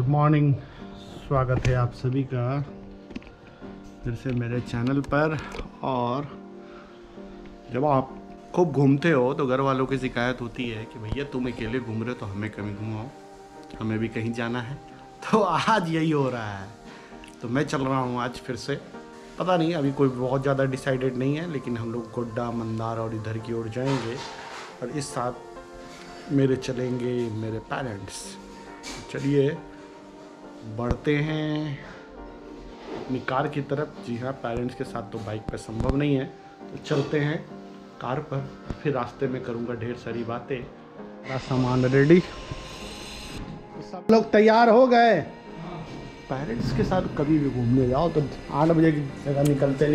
Morning, स्वागत है आप सभी का फिर से मेरे चैनल पर। और जब आप खूब घूमते हो तो घर वालों की शिकायत होती है कि भैया तुम अकेले घूम रहे हो तो हमें कभी घुमाओ, हमें भी कहीं जाना है। तो आज यही हो रहा है, तो मैं चल रहा हूँ आज फिर से। पता नहीं, अभी कोई बहुत ज़्यादा डिसाइडेड नहीं है, लेकिन हम लोग गोड्डा, मंदार और इधर की ओर जाएंगे। और इस साथ मेरे चलेंगे मेरे पेरेंट्स। चलिए बढ़ते हैं अपनी कार की तरफ। जी हाँ, पेरेंट्स के साथ तो बाइक पर संभव नहीं है, तो चलते हैं कार पर। फिर रास्ते में करूँगा ढेर सारी बातें। मेरा सामान रेडी, सब लोग तैयार हो गए। पेरेंट्स के साथ कभी भी घूमने जाओ तो 8 बजे की जगह निकलते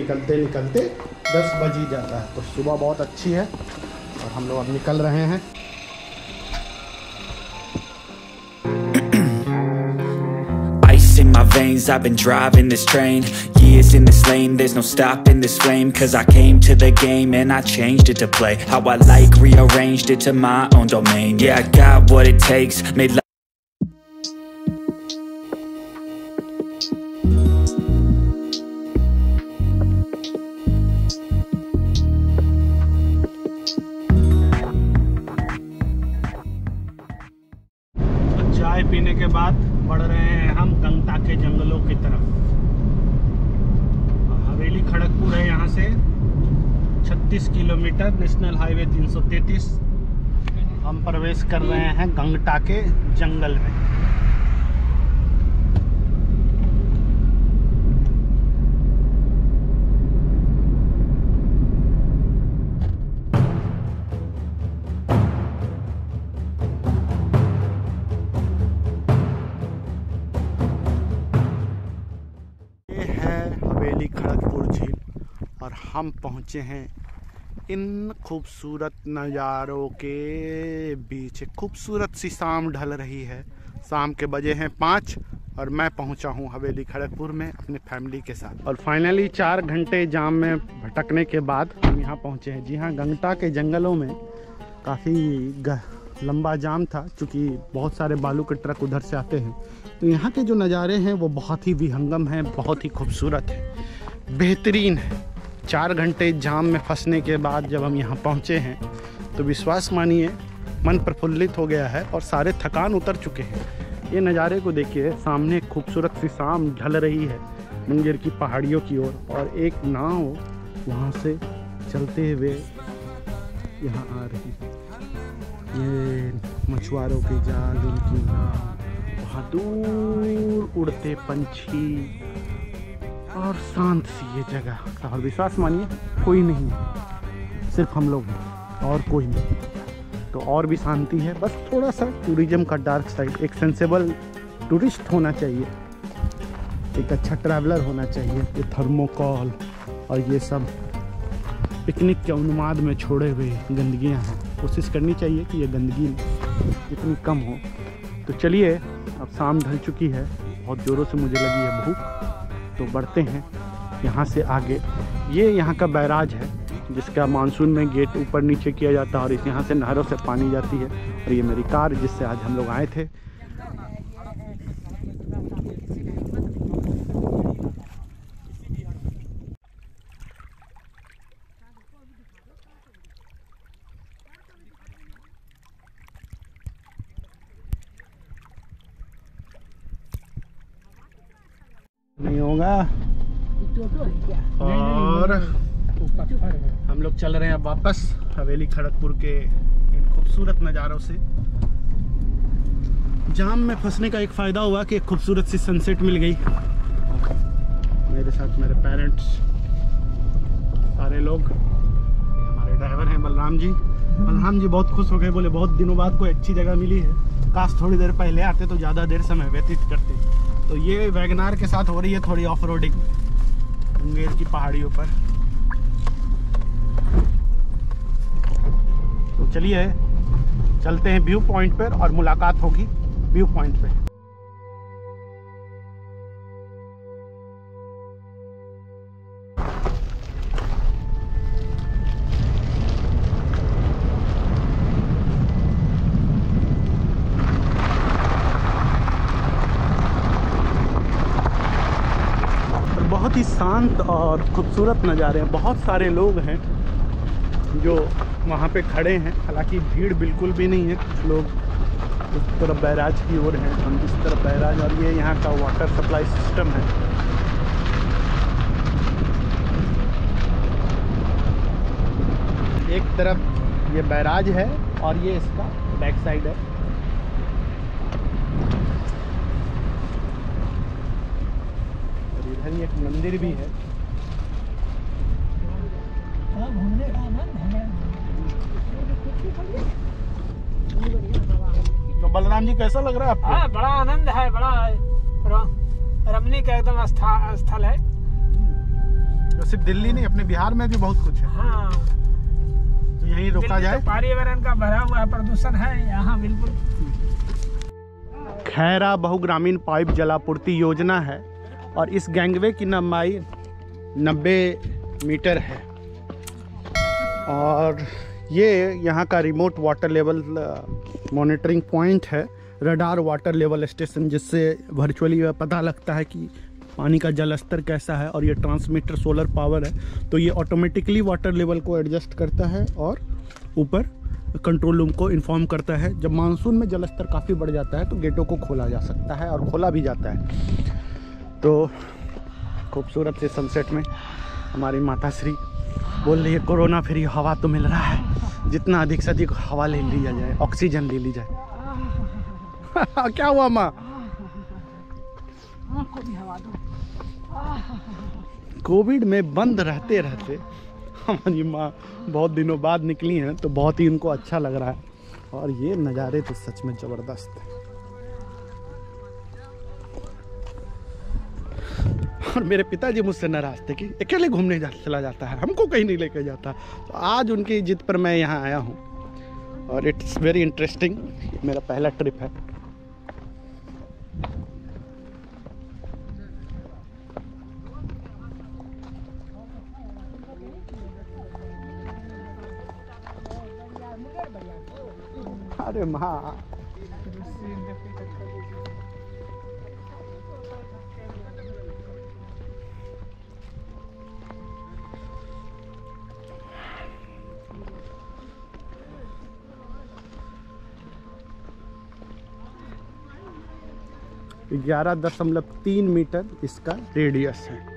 10 बज ही जाता है। तो सुबह बहुत अच्छी है और हम लोग अब निकल रहे हैं। In my veins, I've been driving this train, years in this lane, there's no stopping this flame, cause I came to the game and I changed it to play how I like, rearranged it to my own domain. Yeah, I got what it takes, made चाय पीने के बाद बढ़ रहे हैं हम गंगटा के जंगलों की तरफ। हवेली खड़गपुर है यहाँ से 36 किलोमीटर, नेशनल हाईवे 333। हम प्रवेश कर रहे हैं गंगटा के जंगल में। हवेली खड़गपुर झील और हम पहुँचे हैं इन खूबसूरत नज़ारों के बीच। खूबसूरत सी शाम ढल रही है, शाम के बजे हैं 5 और मैं पहुंचा हूं हवेली खड़गपुर में अपने फैमिली के साथ। और फाइनली 4 घंटे जाम में भटकने के बाद हम यहाँ पहुंचे हैं। जी हाँ, गंगटा के जंगलों में काफ़ी लंबा जाम था, क्योंकि बहुत सारे बालू के ट्रक उधर से आते हैं। तो यहाँ के जो नज़ारे हैं वो बहुत ही विहंगम हैं, बहुत ही खूबसूरत है, बेहतरीन है। 4 घंटे जाम में फंसने के बाद जब हम यहाँ पहुँचे हैं तो विश्वास मानिए मन प्रफुल्लित हो गया है और सारे थकान उतर चुके हैं। ये नज़ारे को देखिए, सामने खूबसूरत सी शाम ढल रही है मुंगेर की पहाड़ियों की ओर, और एक नाव वहाँ से चलते हुए यहाँ आ रही है। ये मछुआरों के जाल, उनकी नाव, वहाँ दूर उड़ते पंछी और शांत सी ये जगह। और विश्वास मानिए कोई नहीं है, सिर्फ हम लोग हैं और कोई नहीं। तो और भी शांति है, बस थोड़ा सा टूरिज्म का डार्क साइड। एक सेंसेबल टूरिस्ट होना चाहिए, एक अच्छा ट्रैवलर होना चाहिए। ये थर्मोकॉल और ये सब पिकनिक के उन्माद में छोड़े हुए गंदगियाँ हैं, कोशिश करनी चाहिए कि ये गंदगी इतनी कम हो। तो चलिए, अब शाम ढल चुकी है, बहुत ज़ोरों से मुझे लगी है भूख, तो बढ़ते हैं यहाँ से आगे। ये यहाँ का बैराज है जिसका मानसून में गेट ऊपर नीचे किया जाता है और इस यहाँ से नहरों से पानी जाती है। और ये मेरी कार जिससे आज हम लोग आए थे। नहीं होगा। और हम लोग चल रहे हैं अब वापस हवेली खड़गपुर के इन खूबसूरत नज़ारों से। जाम में फंसने का एक फ़ायदा हुआ कि एक खूबसूरत सी सनसेट मिल गई। मेरे साथ मेरे पेरेंट्स, सारे लोग। हमारे ड्राइवर हैं बलराम जी। बलराम जी बहुत खुश हो गए, बोले बहुत दिनों बाद कोई अच्छी जगह मिली है, काश थोड़ी देर पहले आते तो ज़्यादा देर समय व्यतीत करते। तो ये वैगनार के साथ हो रही है थोड़ी ऑफ रोडिंग मुंगेर की पहाड़ियों पर। तो चलिए चलते हैं व्यू पॉइंट पर और मुलाकात होगी व्यू पॉइंट पे। शांत और खूबसूरत नज़ारे हैं। बहुत सारे लोग हैं जो वहाँ पे खड़े हैं, हालांकि भीड़ बिल्कुल भी नहीं है। कुछ लोग उस तरफ बैराज की ओर हैं, हम इस तरफ बैराज, और ये यहाँ का वाटर सप्लाई सिस्टम है। एक तरफ ये बैराज है और ये इसका बैक साइड है। और इधर ही एक मंदिर भी है। घूमने का आनंद है। तो बलराम जी कैसा लग रहा है आपको? हाँ, बड़ा आनंद है, बड़ा रमणीक एकदम स्थल है। तो सिर्फ दिल्ली नहीं, अपने बिहार में भी बहुत कुछ है। हाँ, तो यहीं रोका जाए। तो पर्यावरण का भरा हुआ प्रदूषण है यहाँ बिल्कुल। खैरा बहुग्रामीण पाइप जलापूर्ति योजना है और इस गैंगवे की लंबाई 90 मीटर है और ये यहाँ का remote water level monitoring point है, रडार वाटर लेवल स्टेशन, जिससे वर्चुअली पता लगता है कि पानी का जल स्तर कैसा है। और ये ट्रांसमीटर सोलर पावर है, तो ये ऑटोमेटिकली वाटर लेवल को एडजस्ट करता है और ऊपर कंट्रोल रूम को इन्फॉर्म करता है। जब मानसून में जल स्तर काफ़ी बढ़ जाता है तो गेटों को खोला जा सकता है और खोला भी जाता है। तो खूबसूरत से सनसेट में हमारी माता श्री बोल रही है कोरोना फ्री हवा तो मिल रहा है, जितना अधिक से अधिक हवा ले लिया जाए, ऑक्सीजन ले ली जाए। क्या हुआ माँ? कोविड में बंद रहते रहते हमारी माँ बहुत दिनों बाद निकली हैं, तो बहुत ही उनको अच्छा लग रहा है। और ये नज़ारे तो सच में ज़बरदस्त है। और मेरे पिताजी मुझसे नाराज थे कि अकेले घूमने चला जाता है, हमको कहीं नहीं लेके जाता। तो आज उनकी जिद पर मैं यहाँ आया हूँ और इट्स वेरी इंटरेस्टिंग। मेरा पहला ट्रिप है। अरे माँ, ग्यारह 11.3 मीटर इसका रेडियस है।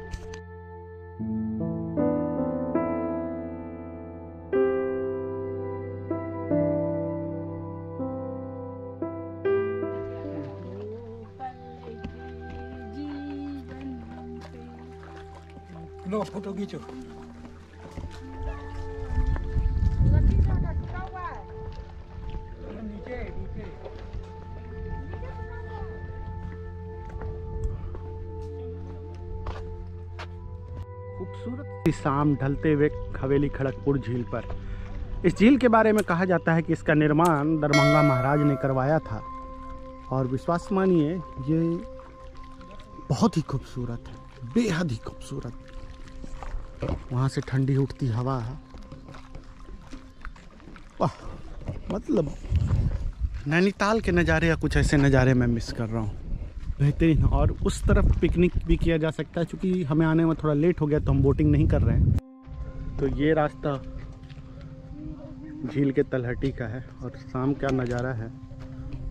लो फोटो खींचो। खूबसूरत शाम ढलते हुए हवेली खड़गपुर झील पर। इस झील के बारे में कहा जाता है कि इसका निर्माण दरभंगा महाराज ने करवाया था और विश्वास मानिए ये बहुत ही खूबसूरत है, बेहद ही खूबसूरत। वहाँ से ठंडी उठती हवा है, वाह, मतलब नैनीताल के नज़ारे या कुछ ऐसे नज़ारे मैं मिस कर रहा हूँ, बेहतरीन। और उस तरफ पिकनिक भी किया जा सकता है, क्योंकि हमें आने में थोड़ा लेट हो गया तो हम बोटिंग नहीं कर रहे हैं। तो ये रास्ता झील के तलहटी का है और शाम का नज़ारा है।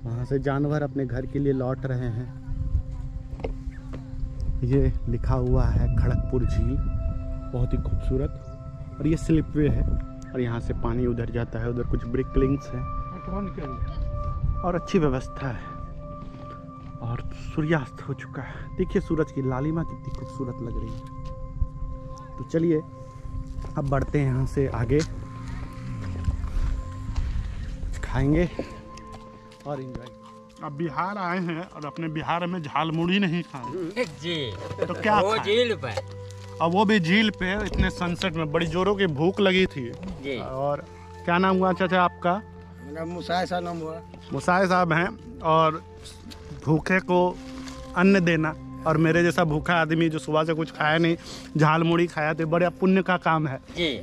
वहाँ से जानवर अपने घर के लिए लौट रहे हैं। ये लिखा हुआ है खड़गपुर झील, बहुत ही खूबसूरत। और ये स्लिपवे है और यहाँ से पानी उधर जाता है, उधर कुछ ब्रिकलिंग्स हैं और अच्छी व्यवस्था है। और सूर्यास्त हो चुका है, देखिए सूरज की लालिमा कितनी खूबसूरत लग रही है। तो चलिए अब बढ़ते हैं यहाँ से आगे, कुछ खाएंगे और एंजॉय। अब बिहार आए हैं और अपने बिहार में झालमुड़ी नहीं खाए जी, तो क्या वो खाएं? झील पे और वो भी झील पे, इतने सनसेट में बड़ी जोरों की भूख लगी थी। जी। और क्या नाम हुआ चाचा आपका? मेरा मुसाय सा नाम हुआ। मुसाए साहब हैं। और भूखे को अन्न देना, और मेरे जैसा भूखा आदमी जो सुबह से कुछ खाया नहीं, झालमुड़ी खाया, तो बड़े पुण्य का काम है। जी।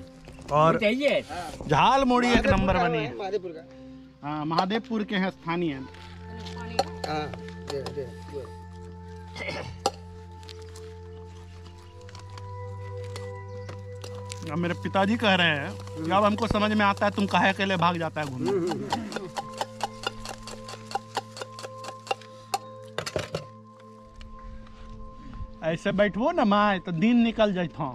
और बताइए। झालमुड़ी एक नंबर बनी है। महादेवपुर का। हाँ, महादेवपुर के हैं स्थानीय। अब मेरे पिताजी कह रहे हैं कि अब हमको समझ में आता है तुम काहे अकेले भाग जाता है घूमने। ऐसे बैठबो ना माँ तो दिन निकल जाता।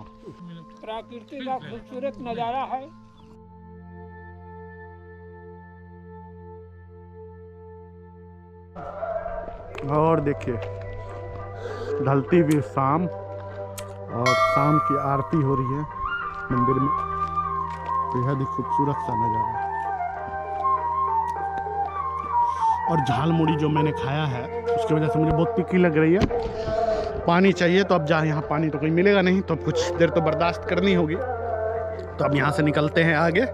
प्रकृति का खूबसूरत नज़ारा है। और देखिए ढलती हुई शाम और शाम की आरती हो रही है मंदिर में। बेहद ही खूबसूरत सा नज़ारा है। और झाल मुड़ी जो मैंने खाया है उसकी वजह से मुझे बहुत तीखी लग रही है। पानी चाहिए तो अब जहाँ यहाँ पानी तो कोई मिलेगा नहीं, तो अब कुछ देर तो बर्दाश्त करनी होगी। तो अब यहाँ से निकलते हैं आगे।